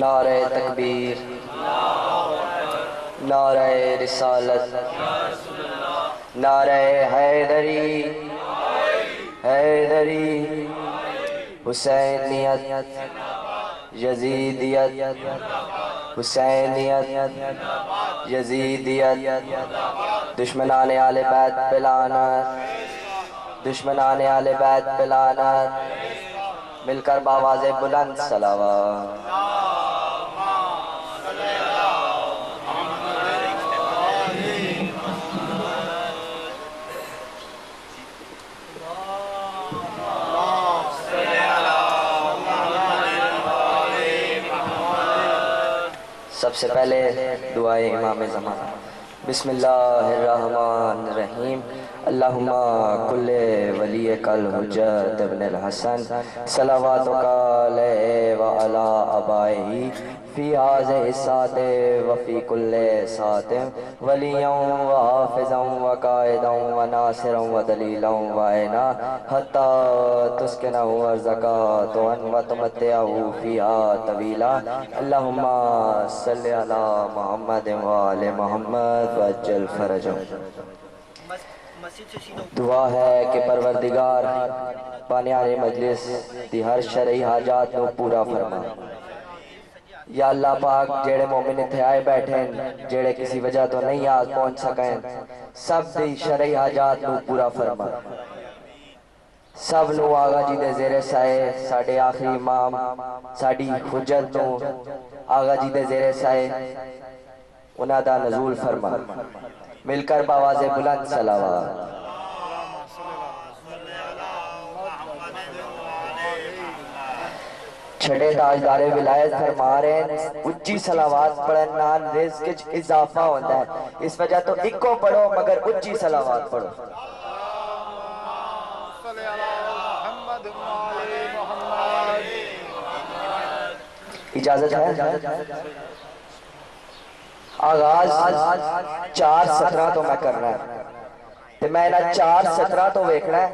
نعرہ تکبیر، نعرہ رسالت، نعرہ حیدری، حیدری، حسینیت، یزیدیت، حسینیت، یزیدیت، دشمنان آل بیت پہ لعنت، دشمنان آل بیت پہ لعنت، مل کر بآواز بلند صلوات۔ سب سے پہلے دعائے امام زمان۔ بسم اللہ الرحمن الرحیم۔ اللہم کل ولیک الحجت ابن الحسن صلواتک علیہ وعلی آبائہ فی هذہ الساعۃ وفی کل ساعۃ ولیًا وحافظا وقائدا وناصرا ودلیلا وعینا حتی تسکنہ ارضک طوعا وتمتعہ فیہا طویلا۔ اللہم صلی علی محمد وآل محمد وعجل فرجہم۔ دعا ہے کہ پروردگار بانیان مجلس دی ہر شرعی حاجات نو پورا فرما۔ یا اللہ پاک جیڑے مومن اتھے آئے بیٹھے جیڑے کسی وجہ تو نہیں آج پہنچ سکیں، سب دی شرعی حاجات نو پورا فرما۔ سب نو آغا جی دے زیر سائے، ساڑھے آخری امام ساڑھی حجت نو آغا جی دے زیر سائے انہاں دا نزول فرما۔ مل کر بآواز بلند صلوات۔ چھٹے تاجدار ولایت فرما رہے ہیں اچھی صلوات پڑھنان رزق اضافہ ہوتا ہے، اس وجہ تو ایکو پڑھو مگر اچھی صلوات پڑھو۔ اجازت ہے؟ آغاز 4:17 تو میں کرنا ہے تو میں نہ 4:17 تو ویکھنا ہے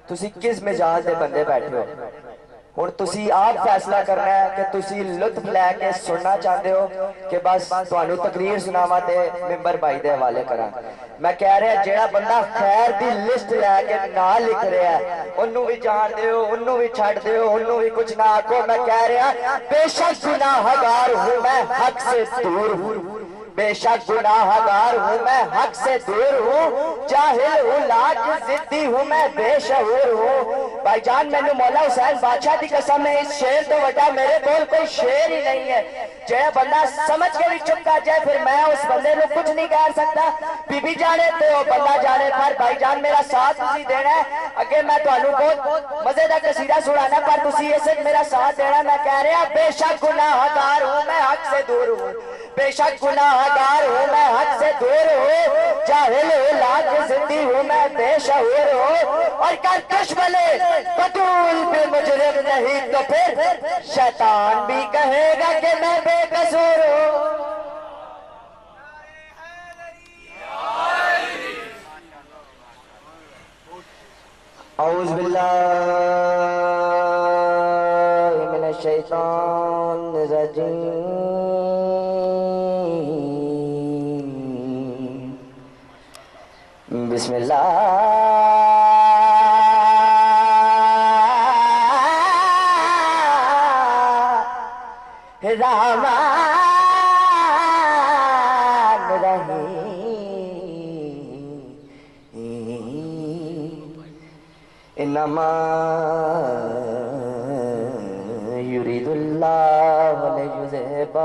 تسی کس مزاج دے بندے بیٹھے ہو۔ اور تسی آپ فیصلہ کرنا ہے کہ تسی لطف لے کے سننا چاہتے ہو کہ بس توانو تقریر سناوا تے ممبر بھائی دے حوالے کرا۔ میں کہہ رہا ہے جیڑا بندہ خیر دی لسٹ لے کے نہ لکھ رہا ہے انہوں بھی جان دے ہو، انہوں بھی چھڑ دے ہو، انہوں بھی کچھ نہ آکو۔ میں کہہ رہا بے شک گناہگار ہوں میں حق سے دور ہوں، بے شک گناہگار ہوں میں حق سے دور ہوں، جاہل ہوں لاج ضدی ہوں میں بے شعور ہوں۔ بھائی جان میں نے مولا حسین بادشاہ دی قسم ہے اس شیر تو وٹا میرے بول کوئی شیر ہی نہیں ہے۔ جے بندہ سمجھ کے بھی چپ کر جائے پھر میں اس بندے کو کچھ نہیں کہہ سکتا۔ بی بی جانے تو بندہ جانے پر بھائی جان میرا ساتھ اسی دینا ہے۔ اگے میں تو انہوں بہت مزے دا قصیدہ سنانا پر تسی اسے میرا ساتھ دینا۔ میں کہہ رہا بے شک گناہگار ہوں میں حق سے دور ہوں، بے شک گناہگار ہوں میں حق سے دور ہوں، جاہل ہوں لاج ضدی ہوں میں بے شعور ہوں، اور کش بلے بطول بھی مجرم نہیں تو پھر شیطان بھی کہے گا کہ میں بے قصور ہوں۔ اعوذ باللہ من الشیطان الرجیم، بسم اللہ الرحمن الرحیم، انما یرید اللہ لیذہب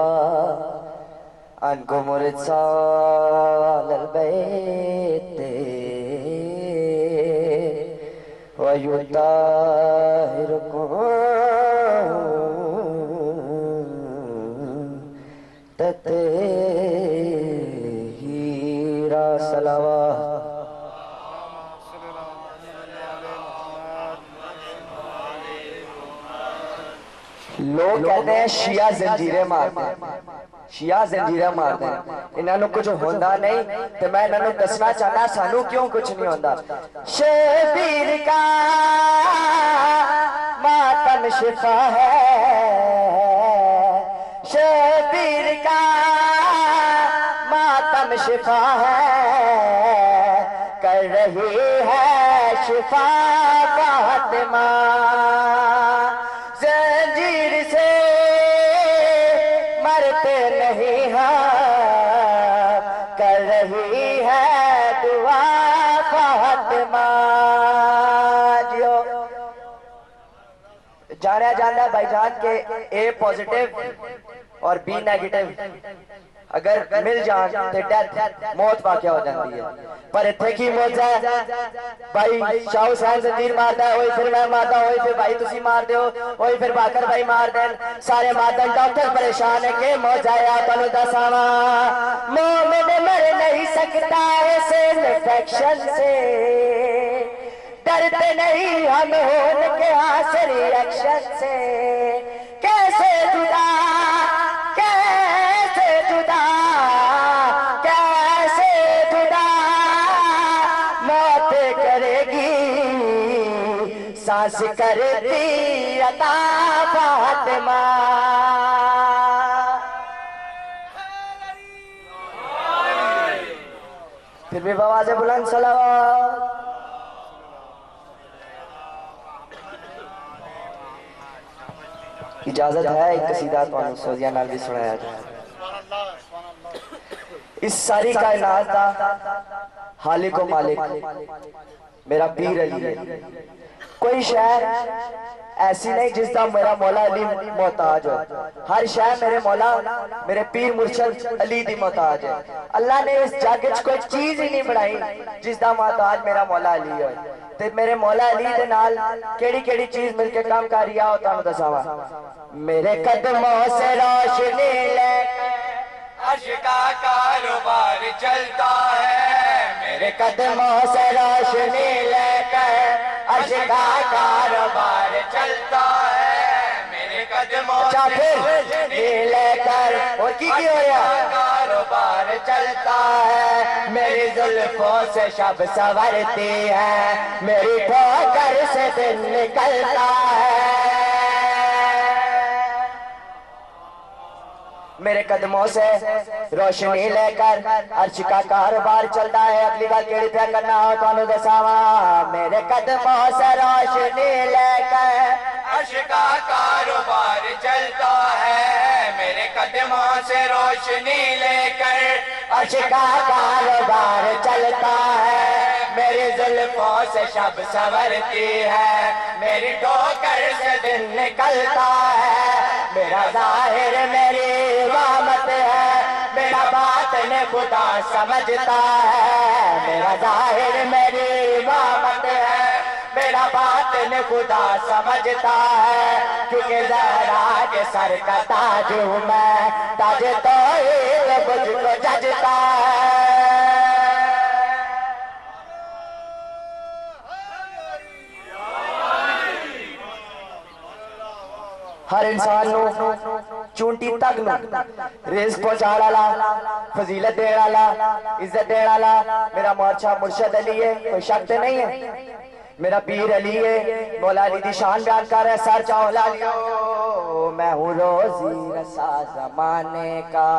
عنکم الرجس اہل البیت ویطہرکم تطہیرا۔ صلوات۔ لوگ کہتے ہیں شیعہ زنجیریں مارتے ہیں، شیعہ زنجیریں مارتے ہیں، انہوں نے کچھ ہوندہ نہیں تو میں انہوں نے دسنا چاہنا سانو کیوں کچھ نہیں ہوندہ۔ شبیر کا ماتم شفا ہے، شبیر کا ماتم شفا ہے کر رہی ہے شفا فاطمہ زنجیر سے مرتے نہیں ہاں کر رہی ہے دعا فاطمہ جیو جانا جانا ہے بھائی جان کے اے پوزیٹیو اور بی نیگیٹیو اگر مل جان تو ڈیتھ موت واقع ہو جاتی ہے پر اتھے کی موت ہے بھائی شاہ حسین زنجیر مارتا ہے وہی پھر میں مارتا ہوں وہی پھر بھائی تسی مار دیو وہی پھر باکر بھائی مار دین سارے ماتن ڈاکٹر پریشان ہے کہ موت جائے آپنو دساما مومن مر نہیں سکتا ایسے انفیکشن سے ڈرتے نہیں ہم ہون کے آسر ریاکشن سے کیسے جدا کیسے جدا کیسے جدا موت کرے گی سانس کرتی عطا فاطمہ پھر بھی بواز بلند صلوات اجازت ہے ایک قصیدہ تو سوزیہ نال بھی سنایا جائے اس ساری کائنات دا خالق و مالک میرا پیر علی ہے کوئی شہر ایسی نہیں جس دا میرا مولا علی محتاج ہو ہر شہر میرے مولا میرے پیر مرشد علی دی محتاج ہے اللہ نے اس جاگچ کوئی چیز ہی نہیں بڑھائی جس دا محتاج میرا مولا علی ہے تے میرے مولا علی دے نال کیڑی کیڑی چیز مل کے کام کاریا ہوتا ہوں دساوا میرے قدموں سے روشنی لے عرش کا کاروبار چلتا ہے میرے قدموں سے روشنی لے کر عرش کا کاروبار چلتا ہے میرے قدموں سے روشنی لے کر اور کی ہو رہا کاروبار چلتا ہے میری زلفوں سے شب سورتی ہے میری ٹھوکر سے دن نکلتا ہے میرے قدموں سے روشنی لے کر عرش کا کاروبار چلتا ہے اگلی گل کیڑی پہ کرنا ہو تو انہوں دساوا میرے قدموں سے روشنی لے کر عرش کا کاروبار چلتا ہے میرے قدموں سے روشنی لے کر عرش کا کاروبار چلتا ہے میری زلفوں سے شب سورتی ہے میری ٹھوکر سے دن نکلتا ہے میرا ظاہر میری امامت ہے میرا باطن خدا سمجھتا ہے میرا ظاہر میری امامت ہے میرا باطن خدا سمجھتا ہے کیونکہ زہرا کے سر کا تاج ہوں میں تاج توحید مجھ کو ججتا ہے ہر انسان نو چونٹی تک نو رزق پہنچا لالا فضیلت دے لالا عزت دے لالا میرا مورچہ مرشد علی ہے کوئی شک نہیں ہے میرا پیر علی ہے مولا علی دی شان بیان کر رہے سر چاہو لالیو میں ہوں روزی رسا زمانے کا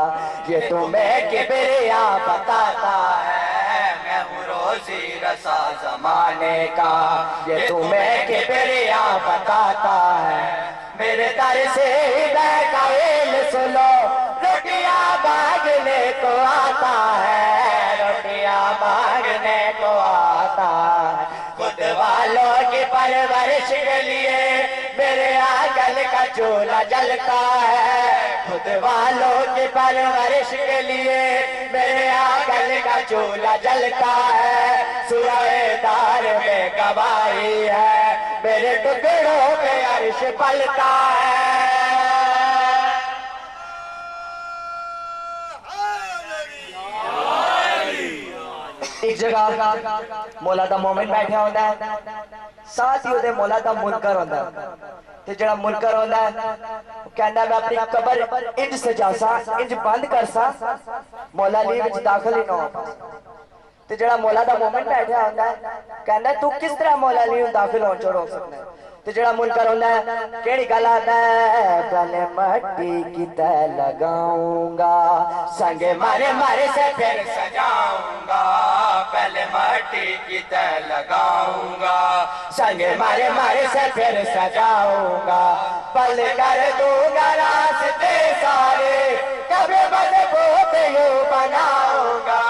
یہ تمہیں کبریا بتاتا ہے میں ہوں روزی رسا زمانے کا یہ تمہیں کبریا بتاتا ہے میرے در سے ہدایت کا علم سنو روٹیاں مانگنے کو آتا ہے روٹیاں مانگنے کو آتا ہے خود والوں کی پرورش کے لیے میرے آنگن کا چولہا جلتا ہے خود والوں کی پرورش کے لیے میرے آنگن کا چولہا جلتا ہے سورہ دار میں گواہی ہے میرے ٹکڑوں پہ عرش پلتا ہے ایک جگہ مولا دا مومن بیٹھا ہوتا ہے ساتھ ہی ہوتے مولا دا منکر ہوتا ہے تو جڑا منکر ہوتا ہے کہنا میں اپنی قبر انج سجا سا انج بند کر سا مولا علی وچ داخل ہی نہ ہو تو جڑا مولا دا مومن بیٹھا ہوتا ہے کہنا تو کس طرح مولا علی داخل ہون چو روک سکتا ہے تے جڑا منکر ہوندا ہے کیڑی گل آندا ہے پہلے مٹی کی تہ لگاؤں گا سنگ مارے مارے سے پھر سجاؤں گا پہلے مٹی کی تہ لگاؤں گا سنگ مارے مارے سے پھر سجاؤں گا پل کر دوں گا راستے سارے کبھی مضبوط یوں بناؤں گا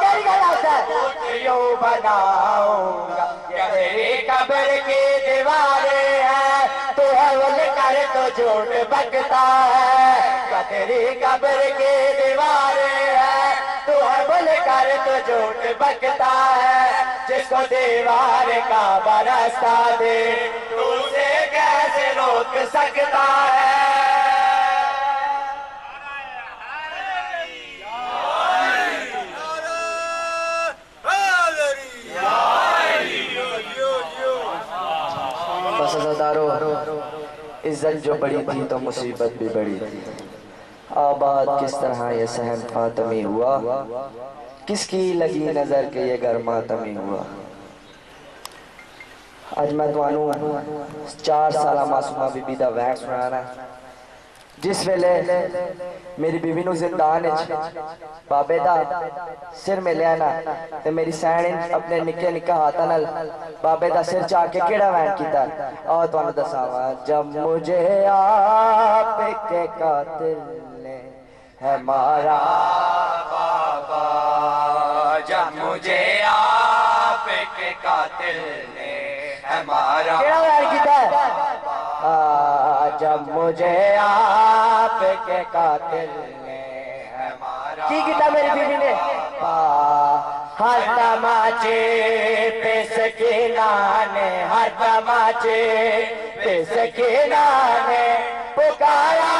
کیڑی گل آندا ہے یوں بناؤں گا کہ تیری قبر کی دیواریں ہیں تو حول کر تو جھوٹ بکتا ہے کہ تیری قبر کی دیواریں ہیں تو حول کر تو جھوٹ بکتا ہے جس کو دیوار کا برستا دے تو اسے کیسے روک سکتا ہے بس عزادارو عزت جو بڑی تھی تو مصیبت بھی بڑی تھی آباد کس طرح یہ صحن فاطمی ہوا کس کی لگی نظر کے یہ گھر ماتمی ہوا آج میں توانوں 4 سالہ Masuma be be the week سنانا جس ویلے میری بیوی نو زندان بابے دا سر ملیا نا تے میری سین اپنے نکے نکا ہاتھا نال بابے دا سر چاہ کے کیڑا وین کیتا آؤ تو انہوں دساوا جب مجھے آپ کے قاتل نے ہے مارا بابا جب مجھے آپ کے قاتل نے ہے مارا کیڑا وین کیتا ہے جب مجھے آپ کے قاتل نے ہے مارا کی کیتا میری بیوی نے ہر تماچے پہ سکینہ نے ہر تماچے پہ سکینہ نے پکارا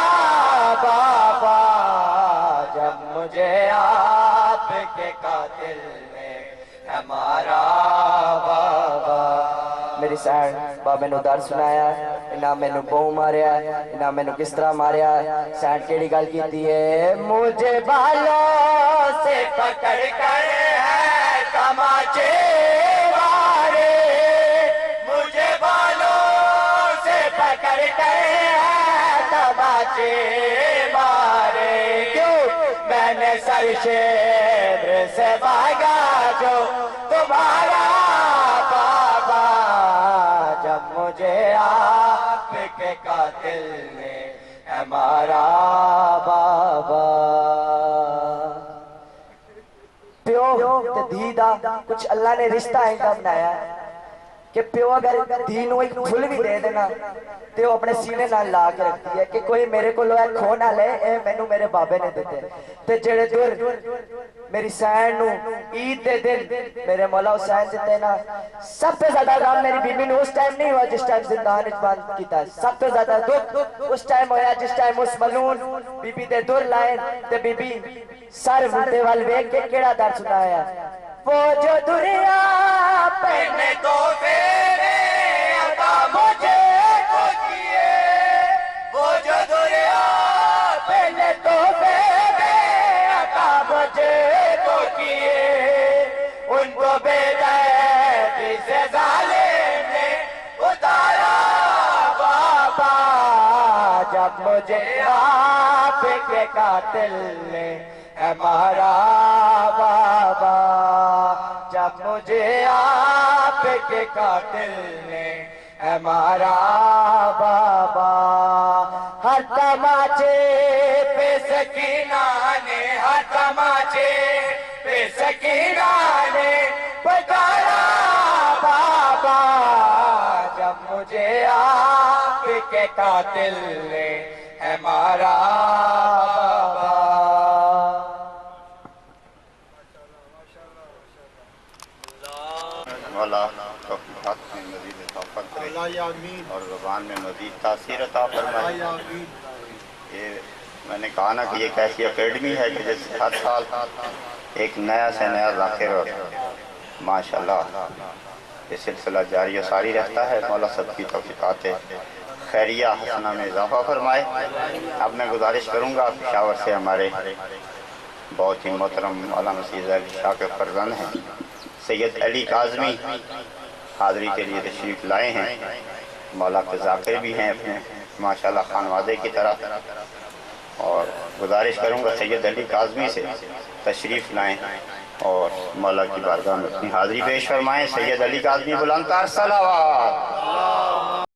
بابا جب مجھے آپ کے قاتل نے ہے مارا بابا میری سین بابے نو در سنایا انہاں میں نو بہو ماریا انہاں میں نو کس طرح ماریا سین کیڑی گل کیتی ہے مجھے بالوں سے پکڑ کر ہے تماچے مارے مجھے بالوں سے پکڑ کر ہے تماچے مارے کیوں میں نے سر شیر سے بھاگا جو تمہارا بابا جب مجھے آپ کے قاتل نے ہے مارا بابا پیو تے دھی دا کچھ اللہ نے رشتہ ایسا بنایا ہے کہ پیو اگر دھی نو ایک پھول بھی دے دینا تے وہ اپنے سینے نال لا کے رکھتی ہے کہ کوئی میرے کو لویا کھو نہ لے اے مینوں میرے بابے نے دیتے تے جڑے دور میری سین نو عید دے دن میرے مولا حسین دیتے نا سب سے زیادہ غم میری بیوی نے اس ٹائم نہیں ہوا جس ٹائم زندان وچ بند کیتا ہے سب سے زیادہ دکھ اس ٹائم ہویا جس ٹائم اس ملون بی بی دے دور لائے تے بی بی سر وتے وال ویکھ کے کیڑا در سنایا وہ جو دنیا پہنے تو تیرے عطا مجھے کو کیے وہ جو دنیا پہلے تو میرے عطا مجھے کو کیے ان کو بے دردی سے ظالم نے اتارا بابا جب مجھے آپ کے قاتل نے ہے مارا بابا جب مجھے آپ کے قاتل نے ہے مارا بابا ہر تماچے پہ سکینہ نے ہر تماچے پہ سکینہ نے پکارا بابا جب مجھے آپ کے قاتل نے ہے مارا بابا مولا توفیقات میں مزید اضافہ کرے اور زبان میں مزید تاثیر عطا فرمائے یہ میں نے کہا نا کہ یہ ایک ایسی اکیڈمی ہے کہ جس ہر سال ایک نیا سے نیا ذاکر اور ماشاءاللہ یہ سلسلہ جاری و ساری رہتا ہے مولا سب کی توفیقات خیریہ حسنہ میں اضافہ فرمائے اب میں گزارش کروں گا پشاور سے ہمارے بہت ہی محترم مولانا مسیح علی شاہ کے فرزند ہیں سید علی کاظمی حاضری کے لیے تشریف لائے ہیں مولا کے ذاکر بھی ہیں اپنے ماشاءاللہ خانوادے کی طرح، اور گزارش کروں گا سید علی کاظمی سے تشریف لائیں اور مولا کی بارگاہ میں اپنی حاضری پیش فرمائیں۔ سید علی کاظمی بلند تر صلوات۔